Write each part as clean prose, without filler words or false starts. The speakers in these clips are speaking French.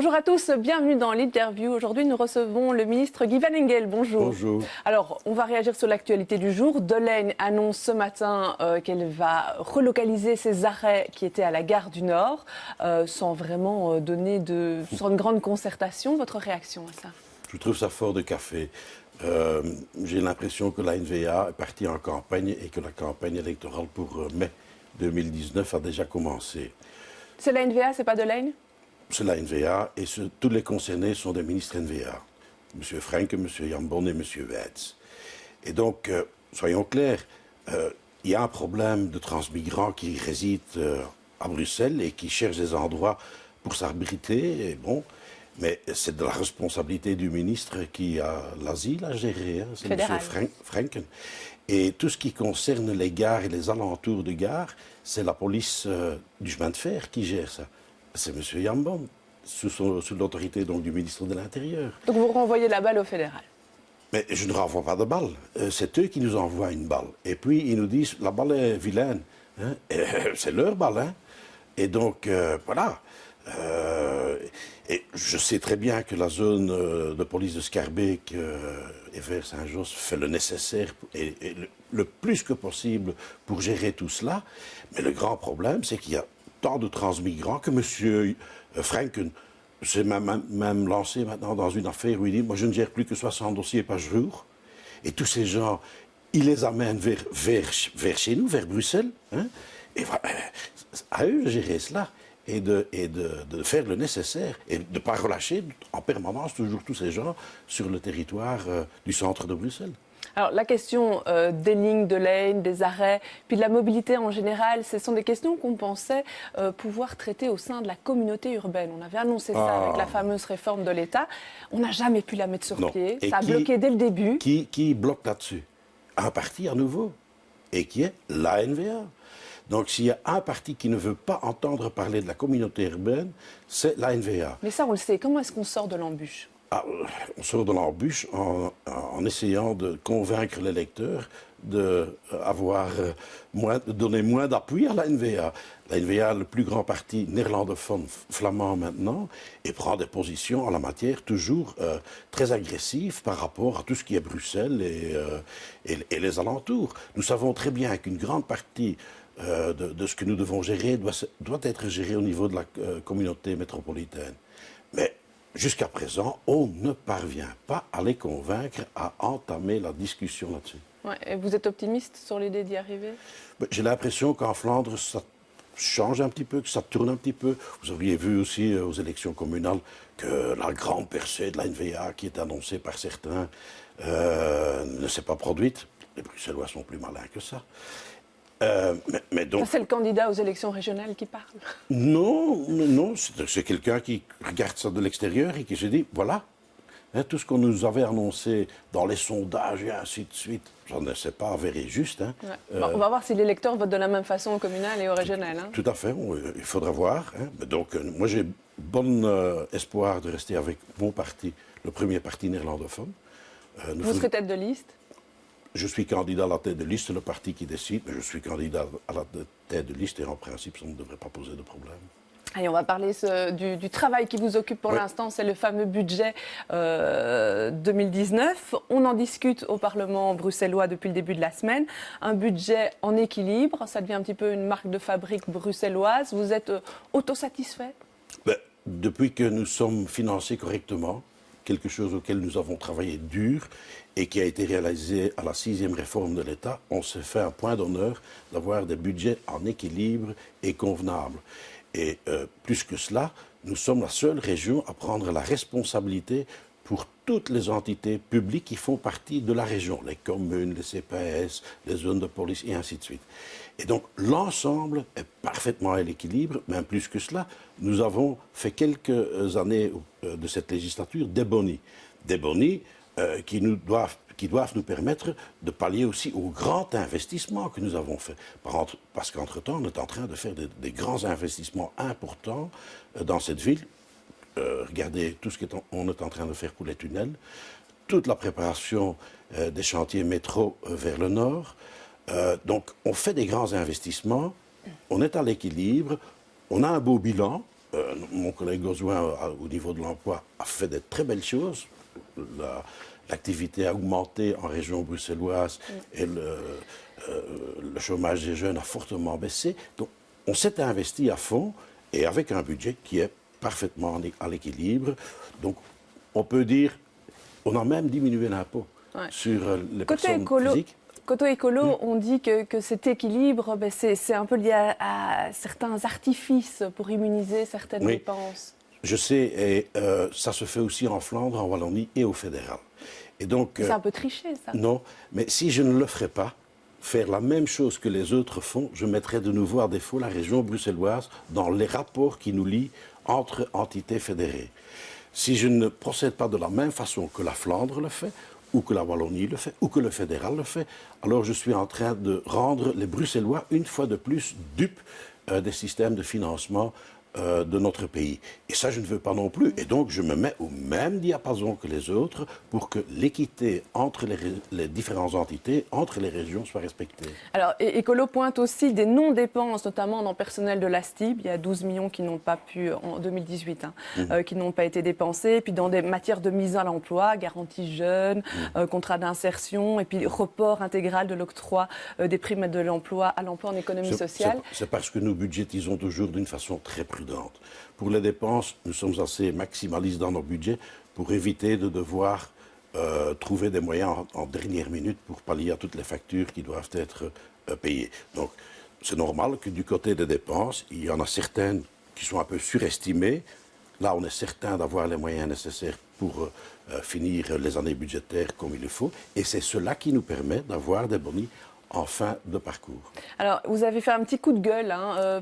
Bonjour à tous, bienvenue dans l'interview. Aujourd'hui, nous recevons le ministre Guy Van Engel. Bonjour. Bonjour. Alors, on va réagir sur l'actualité du jour. Delaine annonce ce matin qu'elle va relocaliser ses arrêts qui étaient à la gare du Nord, sans vraiment sans une grande concertation. Votre réaction à ça? Je trouve ça fort de café. J'ai l'impression que la NVA est partie en campagne et que la campagne électorale pour mai 2019 a déjà commencé. C'est la NVA, c'est pas Delaine? C'est la NVA et tous les concernés sont des ministres NVA. M. Frank, M. Jambon et M. Weitz. Et donc, soyons clairs, il y a un problème de transmigrants qui résident à Bruxelles et qui cherchent des endroits pour s'abriter. Et bon, mais c'est de la responsabilité du ministre qui a l'asile à gérer. Hein, c'est M. Franken. Et tout ce qui concerne les gares et les alentours de gares, c'est la police du chemin de fer qui gère ça. C'est M. Jambon, sous l'autorité donc du ministre de l'Intérieur. Donc vous renvoyez la balle au fédéral? Mais je ne renvoie pas de balle. C'est eux qui nous envoient une balle. Et puis ils nous disent, la balle est vilaine. Hein? C'est leur balle. Hein? Et donc, voilà. Et je sais très bien que la zone de police de Schaerbeek et vers Saint-Josse fait le nécessaire et le plus que possible pour gérer tout cela. Mais le grand problème, c'est qu'il y a tant de transmigrants que M. Franken s'est même lancé maintenant dans une affaire où il dit « Moi, je ne gère plus que 60 dossiers par jour. » Et tous ces gens, il les amène vers chez nous, vers Bruxelles. Hein, et voilà, à eux de gérer cela et de faire le nécessaire et de ne pas relâcher en permanence toujours tous ces gens sur le territoire du centre de Bruxelles. Alors, la question des lignes de Delaine, des arrêts, puis de la mobilité en général, ce sont des questions qu'on pensait pouvoir traiter au sein de la communauté urbaine. On avait annoncé ça avec la fameuse réforme de l'État. On n'a jamais pu la mettre sur pied. Ça a bloqué dès le début. Qui bloque là-dessus? Un parti à nouveau, et qui est la NVA. Donc, s'il y a un parti qui ne veut pas entendre parler de la communauté urbaine, c'est la NVA. Mais ça, on le sait. Comment est-ce qu'on sort de l'embûche? On sort de l'embûche en essayant de convaincre l'électeur de donner moins d'appui à la NVA. La NVA est le plus grand parti néerlandophone flamand maintenant et prend des positions en la matière toujours très agressives par rapport à tout ce qui est Bruxelles et les alentours. Nous savons très bien qu'une grande partie de ce que nous devons gérer doit être géré au niveau de la communauté métropolitaine. Mais jusqu'à présent, on ne parvient pas à les convaincre à entamer la discussion là-dessus. Ouais, et vous êtes optimiste sur l'idée d'y arriver? J'ai l'impression qu'en Flandre, ça change un petit peu, que ça tourne un petit peu. Vous auriez vu aussi aux élections communales que la grande percée de la NVA qui est annoncée par certains ne s'est pas produite. Les Bruxellois sont plus malins que ça. Mais donc... C'est le candidat aux élections régionales qui parle? Non, c'est quelqu'un qui regarde ça de l'extérieur et qui se dit, voilà, hein, tout ce qu'on nous avait annoncé dans les sondages et ainsi de suite, j'en ne sais pas avéré juste. Hein. Ouais. On va voir si l'électeur vote de la même façon au communal et au régional. Hein. Tout à fait, il faudra voir. Hein. Donc, moi, j'ai bon espoir de rester avec mon parti, le premier parti néerlandophone. Vous serez tête de liste? Je suis candidat à la tête de liste, c'est le parti qui décide, mais je suis candidat à la tête de liste et en principe, ça ne devrait pas poser de problème. Allez, on va parler du travail qui vous occupe pour l'instant, c'est le fameux budget 2019. On en discute au Parlement bruxellois depuis le début de la semaine. Un budget en équilibre, ça devient un petit peu une marque de fabrique bruxelloise. Vous êtes autosatisfait? Depuis que nous sommes financés correctement, quelque chose auquel nous avons travaillé dur et qui a été réalisé à la 6e réforme de l'État, on s'est fait un point d'honneur d'avoir des budgets en équilibre et convenables. Et plus que cela, nous sommes la seule région à prendre la responsabilité pour toutes les entités publiques qui font partie de la région, les communes, les CPS, les zones de police et ainsi de suite. Et donc l'ensemble est parfaitement à l'équilibre, mais plus que cela, nous avons fait quelques années de cette législature des bonis. Des bonis qui doivent nous permettre de pallier aussi au grand investissement que nous avons fait. Parce qu'entre-temps, on est en train de faire des grands investissements importants dans cette ville. Regardez tout ce qu'on est en train de faire pour les tunnels, toute la préparation des chantiers métro vers le nord. Donc, on fait des grands investissements, on est à l'équilibre, on a un beau bilan, mon collègue Gozouin, au niveau de l'emploi, a fait de très belles choses. L'activité a augmenté en région bruxelloise et le chômage des jeunes a fortement baissé. Donc, on s'est investi à fond et avec un budget qui est parfaitement à l'équilibre. Donc, on peut dire, on a même diminué l'impôt sur les personnes physiques. Côté écolo, on dit que cet équilibre, c'est un peu lié à certains artifices pour immuniser certaines dépenses. Je sais, et ça se fait aussi en Flandre, en Wallonie et au fédéral. Et donc, c'est un peu triché, ça. Non, mais si je ne le ferais pas, faire la même chose que les autres font, je mettrais de nouveau à défaut la région bruxelloise dans les rapports qui nous lient entre entités fédérées. Si je ne procède pas de la même façon que la Flandre le fait, ou que la Wallonie le fait, ou que le fédéral le fait, alors je suis en train de rendre les Bruxellois, une fois de plus, dupes des systèmes de financement de notre pays. Et ça, je ne veux pas non plus. Et donc, je me mets au même diapason que les autres pour que l'équité entre les différentes entités, entre les régions, soit respectée. Alors, Écolo pointe aussi des non-dépenses, notamment dans le personnel de l'ASTIB. Il y a 12 millions qui n'ont pas pu, en 2018, qui n'ont pas été dépensés. Puis dans des matières de mise à l'emploi, garantie jeune, contrat d'insertion, et puis report intégral de l'octroi des primes de l'emploi à l'emploi en économie sociale. C'est parce que nous budgétisons toujours d'une façon très prudente. Pour les dépenses, nous sommes assez maximalistes dans nos budgets pour éviter de devoir trouver des moyens en dernière minute pour pallier à toutes les factures qui doivent être payées. Donc, c'est normal que du côté des dépenses, il y en a certaines qui sont un peu surestimées. Là, on est certain d'avoir les moyens nécessaires pour finir les années budgétaires comme il le faut. Et c'est cela qui nous permet d'avoir des bonus en fin de parcours. Alors, vous avez fait un petit coup de gueule,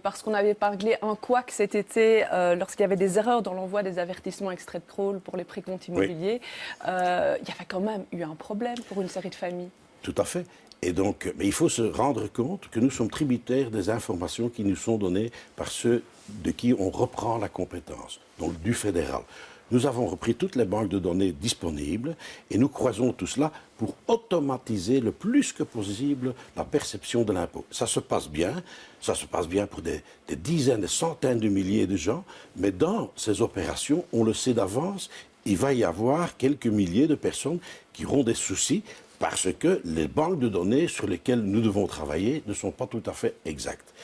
parce qu'on avait parlé un couac cet été lorsqu'il y avait des erreurs dans l'envoi des avertissements extraits de crawl pour les précomptes immobiliers. Il y avait quand même eu un problème pour une série de familles. Tout à fait. Et donc, mais il faut se rendre compte que nous sommes tributaires des informations qui nous sont données par ceux de qui on reprend la compétence, donc du fédéral. Nous avons repris toutes les banques de données disponibles et nous croisons tout cela pour automatiser le plus que possible la perception de l'impôt. Ça se passe bien pour des dizaines, des centaines de milliers de gens, mais dans ces opérations, on le sait d'avance, il va y avoir quelques milliers de personnes qui auront des soucis parce que les banques de données sur lesquelles nous devons travailler ne sont pas tout à fait exactes.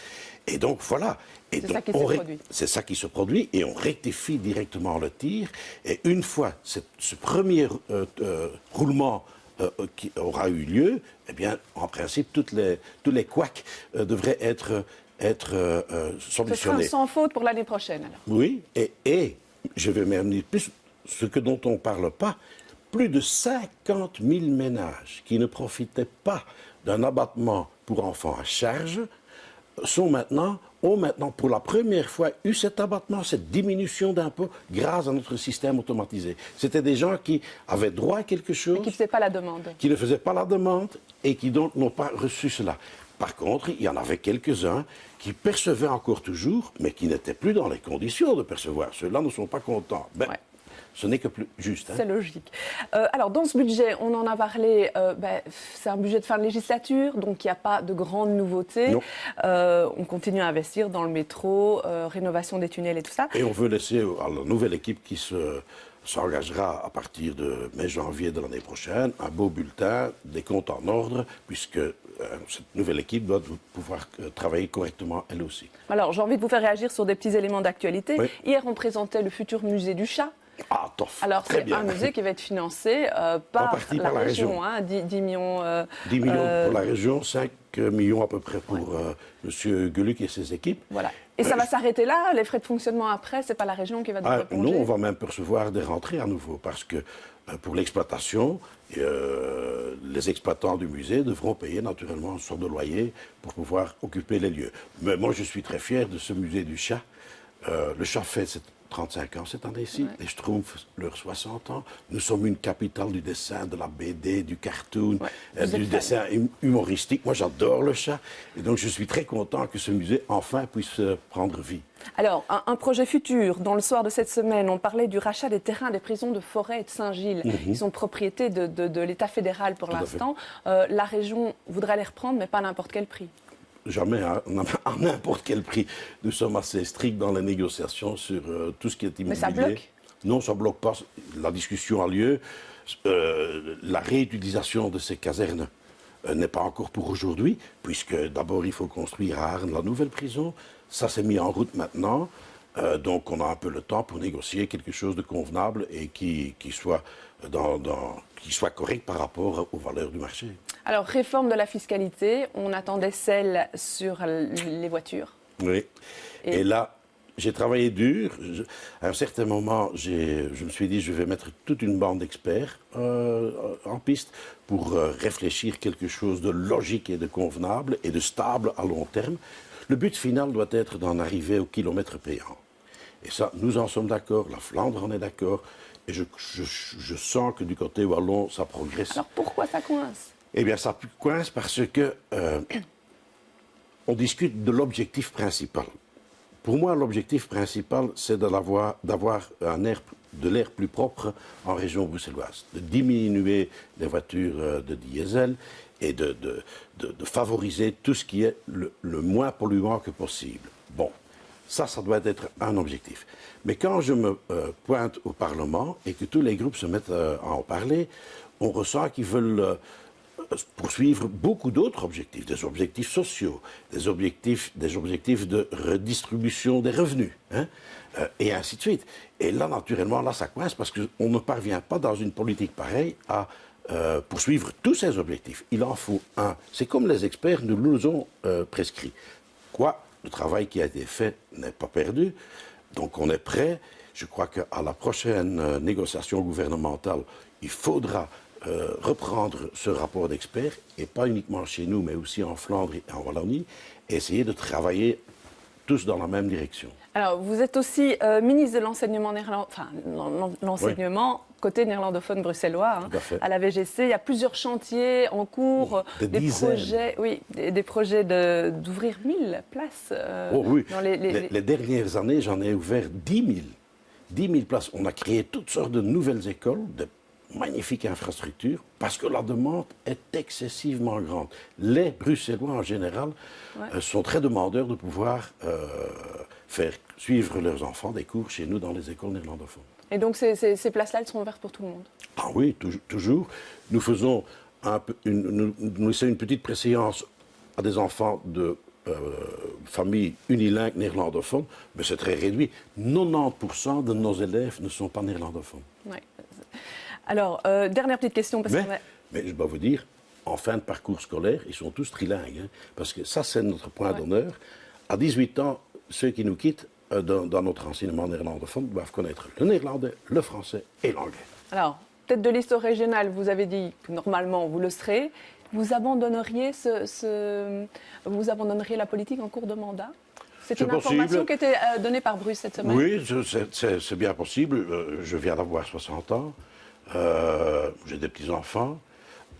Et donc, voilà. C'est ça qui se produit. C'est ça qui se produit et on rectifie directement le tir. Et une fois ce premier roulement qui aura eu lieu, eh bien, en principe, tous les couacs devraient être solutionnés. Ce sera sans faute pour l'année prochaine, alors. Oui, et je vais même dire plus, dont on ne parle pas, plus de 50 000 ménages qui ne profitaient pas d'un abattement pour enfants à charge ont maintenant pour la première fois eu cet abattement, cette diminution d'impôt grâce à notre système automatisé. C'était des gens qui avaient droit à quelque chose. Et qui ne faisaient pas la demande. Qui ne faisaient pas la demande et qui donc n'ont pas reçu cela. Par contre, il y en avait quelques-uns qui percevaient encore toujours, mais qui n'étaient plus dans les conditions de percevoir. Ceux-là ne sont pas contents. Ce n'est que plus juste. C'est logique. Alors, dans ce budget, on en a parlé, c'est un budget de fin de législature, donc il n'y a pas de grandes nouveautés. On continue à investir dans le métro, rénovation des tunnels et tout ça. Et on veut laisser à la nouvelle équipe qui s'engagera à partir de mai-janvier de l'année prochaine un beau bulletin, des comptes en ordre, puisque cette nouvelle équipe doit pouvoir travailler correctement elle aussi. Alors, j'ai envie de vous faire réagir sur des petits éléments d'actualité. Oui. Hier, on présentait le futur musée du chat. Ah, tof. Alors, c'est un musée qui va être financé par la région. 10 millions. 10 millions pour la région, 5 millions à peu près pour M. Gueluc et ses équipes. Voilà. Et ça va s'arrêter là? Les frais de fonctionnement après, c'est pas la région qui va devoir répondre? Non, on va même percevoir des rentrées à nouveau, parce que pour l'exploitation, les exploitants du musée devront payer naturellement une sorte de loyer pour pouvoir occuper les lieux. Mais moi, je suis très fier de ce musée du chat. Le chat fait 35 ans cette année-ci, les Schtroumpfs leurs 60 ans. Nous sommes une capitale du dessin, de la BD, du cartoon, du dessin humoristique. Moi, j'adore le chat. Et donc, je suis très content que ce musée, enfin, puisse prendre vie. Alors, un projet futur. Dans le soir de cette semaine, on parlait du rachat des terrains des prisons de Forêt et de Saint-Gilles. Ils sont propriété de l'État fédéral pour l'instant. La région voudrait les reprendre, mais pas à n'importe quel prix. jamais à n'importe quel prix. Nous sommes assez stricts dans les négociations sur tout ce qui est immobilier. Mais ça bloque? Non, ça ne bloque pas. La discussion a lieu. La réutilisation de ces casernes n'est pas encore pour aujourd'hui, puisque d'abord il faut construire à Arnes la nouvelle prison. Ça s'est mis en route maintenant. Donc on a un peu le temps pour négocier quelque chose de convenable et qui soit correct par rapport aux valeurs du marché. Alors, réforme de la fiscalité, on attendait celle sur les voitures. Oui. Et là, j'ai travaillé dur. À un certain moment, je me suis dit, je vais mettre toute une bande d'experts en piste pour réfléchir quelque chose de logique et de convenable et de stable à long terme. Le but final doit être d'en arriver au kilomètre payant. Et ça, nous en sommes d'accord, la Flandre en est d'accord, et je sens que du côté wallon, ça progresse. Alors pourquoi ça coince? Eh bien, ça coince parce que on discute de l'objectif principal. Pour moi, l'objectif principal, c'est d'avoir de l'air plus propre en région bruxelloise, de diminuer les voitures de diesel et de favoriser tout ce qui est le moins polluant que possible. Bon, ça doit être un objectif. Mais quand je me pointe au Parlement et que tous les groupes se mettent à en parler, on ressent qu'ils veulent poursuivre beaucoup d'autres objectifs, des objectifs sociaux, des objectifs de redistribution des revenus, et ainsi de suite. Et là, naturellement, là, ça coince parce qu'on ne parvient pas dans une politique pareille à poursuivre tous ces objectifs. Il en faut un. C'est comme les experts nous les ont prescrits. Quoi? Le travail qui a été fait n'est pas perdu. Donc on est prêt. Je crois qu'à la prochaine négociation gouvernementale, il faudra reprendre ce rapport d'experts, et pas uniquement chez nous, mais aussi en Flandre et en Wallonie, et essayer de travailler tous dans la même direction. Alors, vous êtes aussi ministre de l'enseignement l'enseignement côté néerlandophone bruxellois, à la VGC. Il y a plusieurs chantiers en cours, des projets d'ouvrir 1000 places. Dans les dernières années, j'en ai ouvert 10 000. 10 000 places. On a créé toutes sortes de nouvelles écoles, de magnifiques infrastructures, parce que la demande est excessivement grande. Les Bruxellois, en général, sont très demandeurs de pouvoir faire suivre leurs enfants des cours chez nous dans les écoles néerlandophones. Et donc ces places-là, elles seront ouvertes pour tout le monde? Ah oui, toujours. Nous faisons une petite préséance à des enfants de familles unilingues néerlandophones, mais c'est très réduit. 90% de nos élèves ne sont pas néerlandophones. Ouais. Alors, dernière petite question. Mais je dois vous dire, en fin de parcours scolaire, ils sont tous trilingues, parce que ça, c'est notre point d'honneur. À 18 ans, ceux qui nous quittent dans notre enseignement néerlandophone doivent connaître le néerlandais, le français et l'anglais. Alors, tête de liste régionale, vous avez dit que normalement vous le serez. Vous abandonneriez, vous abandonneriez la politique en cours de mandat? C'est une information qui a été donnée par Bruce cette semaine. Oui, c'est bien possible. Je viens d'avoir 60 ans. J'ai des petits-enfants.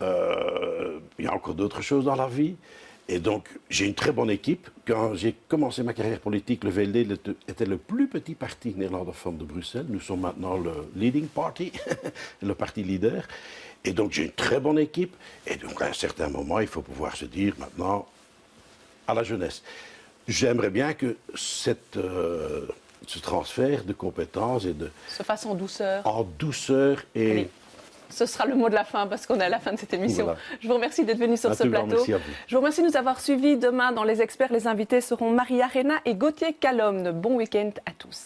Il y a encore d'autres choses dans la vie. Et donc, j'ai une très bonne équipe. Quand j'ai commencé ma carrière politique, le VLD était le plus petit parti néerlandophone de Bruxelles. Nous sommes maintenant le leading party, le parti leader. Et donc, j'ai une très bonne équipe. Et donc, à un certain moment, il faut pouvoir se dire maintenant à la jeunesse. J'aimerais bien que ce transfert de compétences et se fasse en douceur. En douceur et... Allez. Ce sera le mot de la fin parce qu'on est à la fin de cette émission. Voilà. Je vous remercie d'être venu sur ce plateau. Merci à vous. Je vous remercie de nous avoir suivis. Demain, dans Les Experts, les invités seront Marie Arena et Gauthier Calomne. Bon week-end à tous.